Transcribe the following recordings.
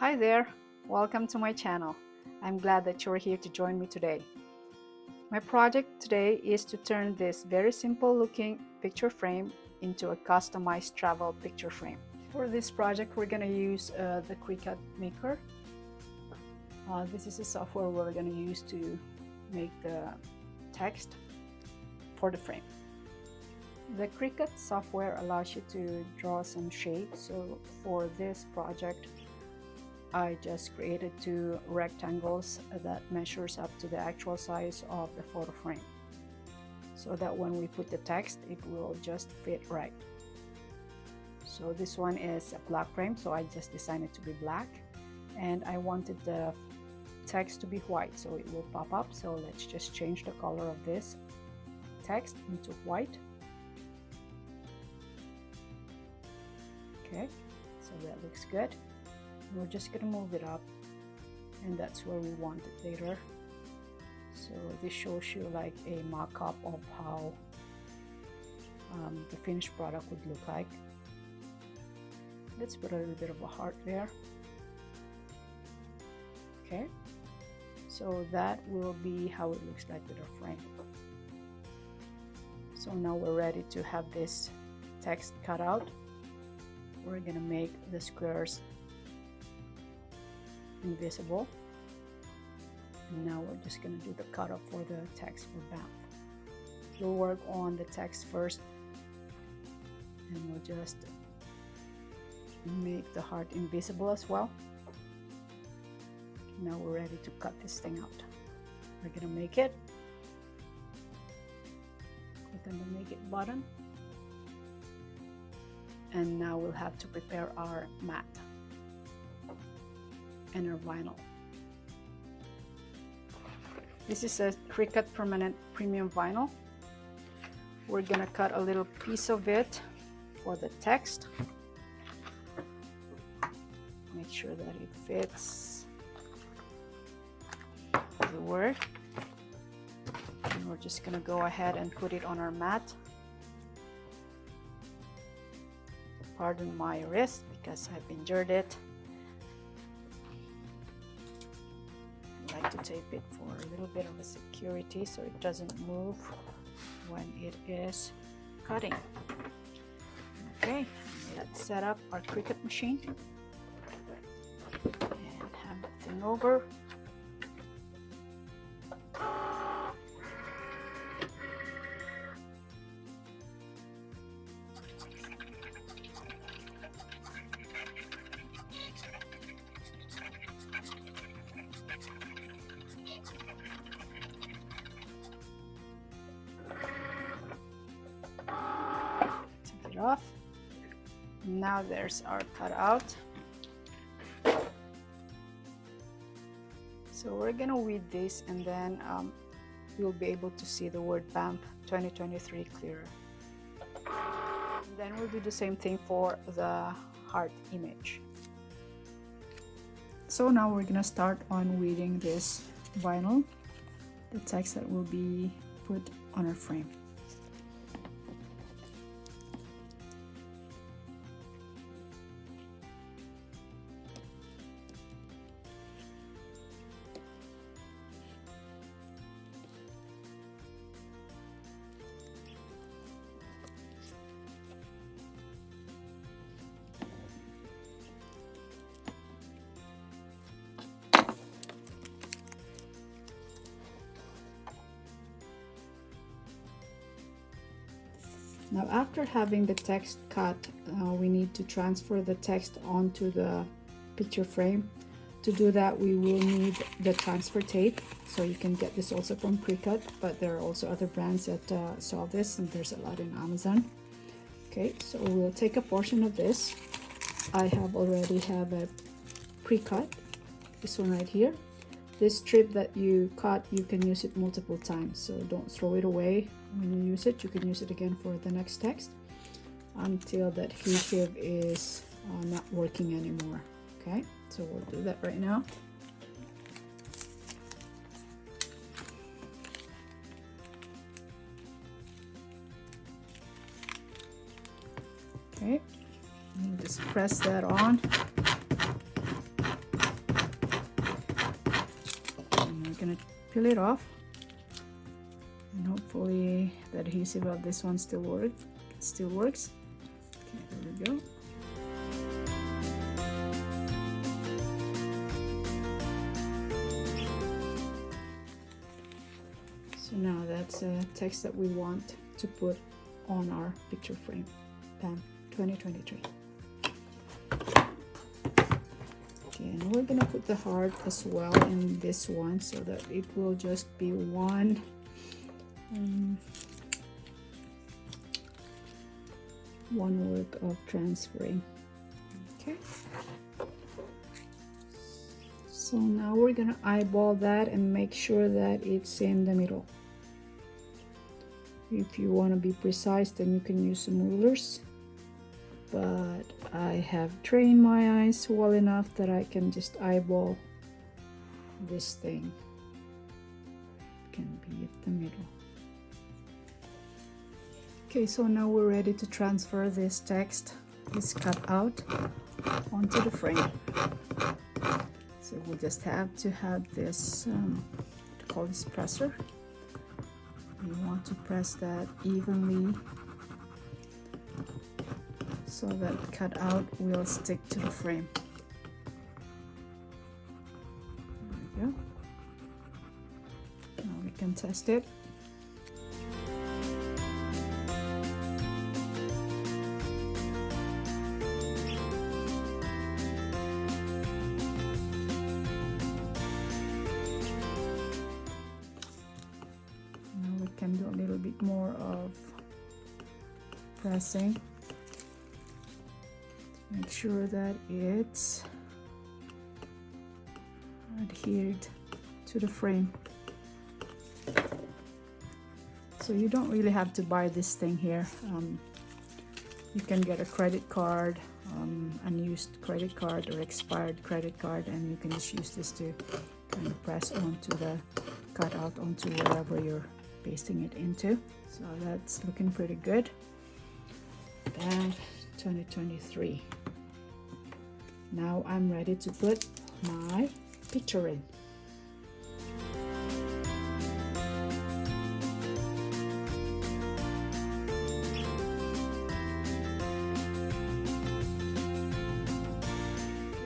Hi there, welcome to my channel. I'm glad that you're here to join me today. My project today is to turn this very simple looking picture frame into a customized travel picture frame. For this project we're going to use the Cricut Maker. This is a software we're going to use to make the text for the frame. The Cricut software allows you to draw some shapes, so for this project I just created two rectangles that measures up to the actual size of the photo frame, so that when we put the text it will just fit right. So this one is a black frame, so I just designed it to be black, and I wanted the text to be white so it will pop up. So let's just change the color of this text into white. Okay, so that looks good. We're just gonna move it up, and that's where we want it later. So this shows you like a mock-up of how the finished product would look like. Let's put a little bit of a heart there. Okay, so that will be how it looks like with our frame. So now we're ready to have this text cut out. We're gonna make the squares invisible, and now we're just going to do the cutoff for the text for Banff. We'll work on the text first, and we'll just make the heart invisible as well. Now we're ready to cut this thing out. We're going to make it, click on the make it button, and now we'll have to prepare our mat and our vinyl. This is a Cricut Permanent Premium Vinyl. We're gonna cut a little piece of it for the text. Make sure that it fits the word. And we're just gonna go ahead and put it on our mat. Pardon my wrist because I've injured it. To tape it for a little bit of a security so it doesn't move when it is cutting. Okay, let's set up our Cricut machine and have that thing over. Off. Now there's our cutout. So we're gonna weed this, and then you'll be able to see the word Banff 2023 clearer. And then we'll do the same thing for the heart image. So now we're gonna start on weeding this vinyl, the text that will be put on our frame. Now after having the text cut, we need to transfer the text onto the picture frame. To do that we will need the transfer tape. So you can get this also from Cricut, but there are also other brands that sell this, and there's a lot in Amazon. Okay, so we'll take a portion of this. I already have a pre-cut, this one right here. This strip that you cut, you can use it multiple times, so don't throw it away. When you use it, you can use it again for the next text until that adhesive is not working anymore. Okay, so we'll do that right now. Okay, and just press that on. peel it off, and hopefully the adhesive of this one still works. Okay, there we go. So now that's a text that we want to put on our picture frame, PAM 2023. Okay, and we're gonna put the heart as well in this one so that it will just be one work of transferring. Okay, so now we're gonna eyeball that and make sure that it's in the middle. If you want to be precise, then you can use some rulers, but I have trained my eyes well enough that I can just eyeball this thing. It can be at the middle. Okay, so now we're ready to transfer this text, this cutout, onto the frame. So we'll just have to have this, what to call this, presser. You want to press that evenly so that cutout will stick to the frame. There we go. Now we can test it. Can do a little bit more of pressing. Make sure that it's adhered to the frame. So you don't really have to buy this thing here. You can get a credit card, unused credit card or expired credit card, and you can just use this to kind of press onto the cutout onto wherever you're pasting it into. So that's looking pretty good. And 2023. Now I'm ready to put my picture in.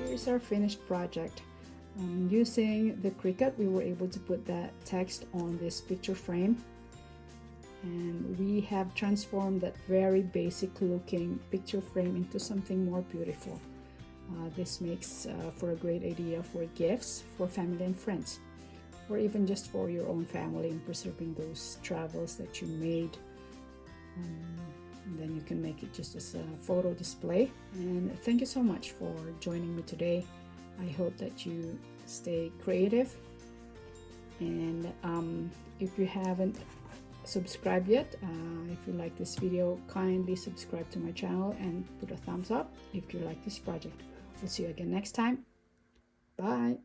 Here's our finished project. Using the Cricut, we were able to put that text on this picture frame, and we have transformed that very basic looking picture frame into something more beautiful. This makes for a great idea for gifts for family and friends, or even just for your own family and preserving those travels that you made. And then you can make it just as a photo display. And thank you so much for joining me today. I hope that you stay creative, and if you haven't subscribed yet, if you like this video, kindly subscribe to my channel and put a thumbs up if you like this project. We'll see you again next time. Bye.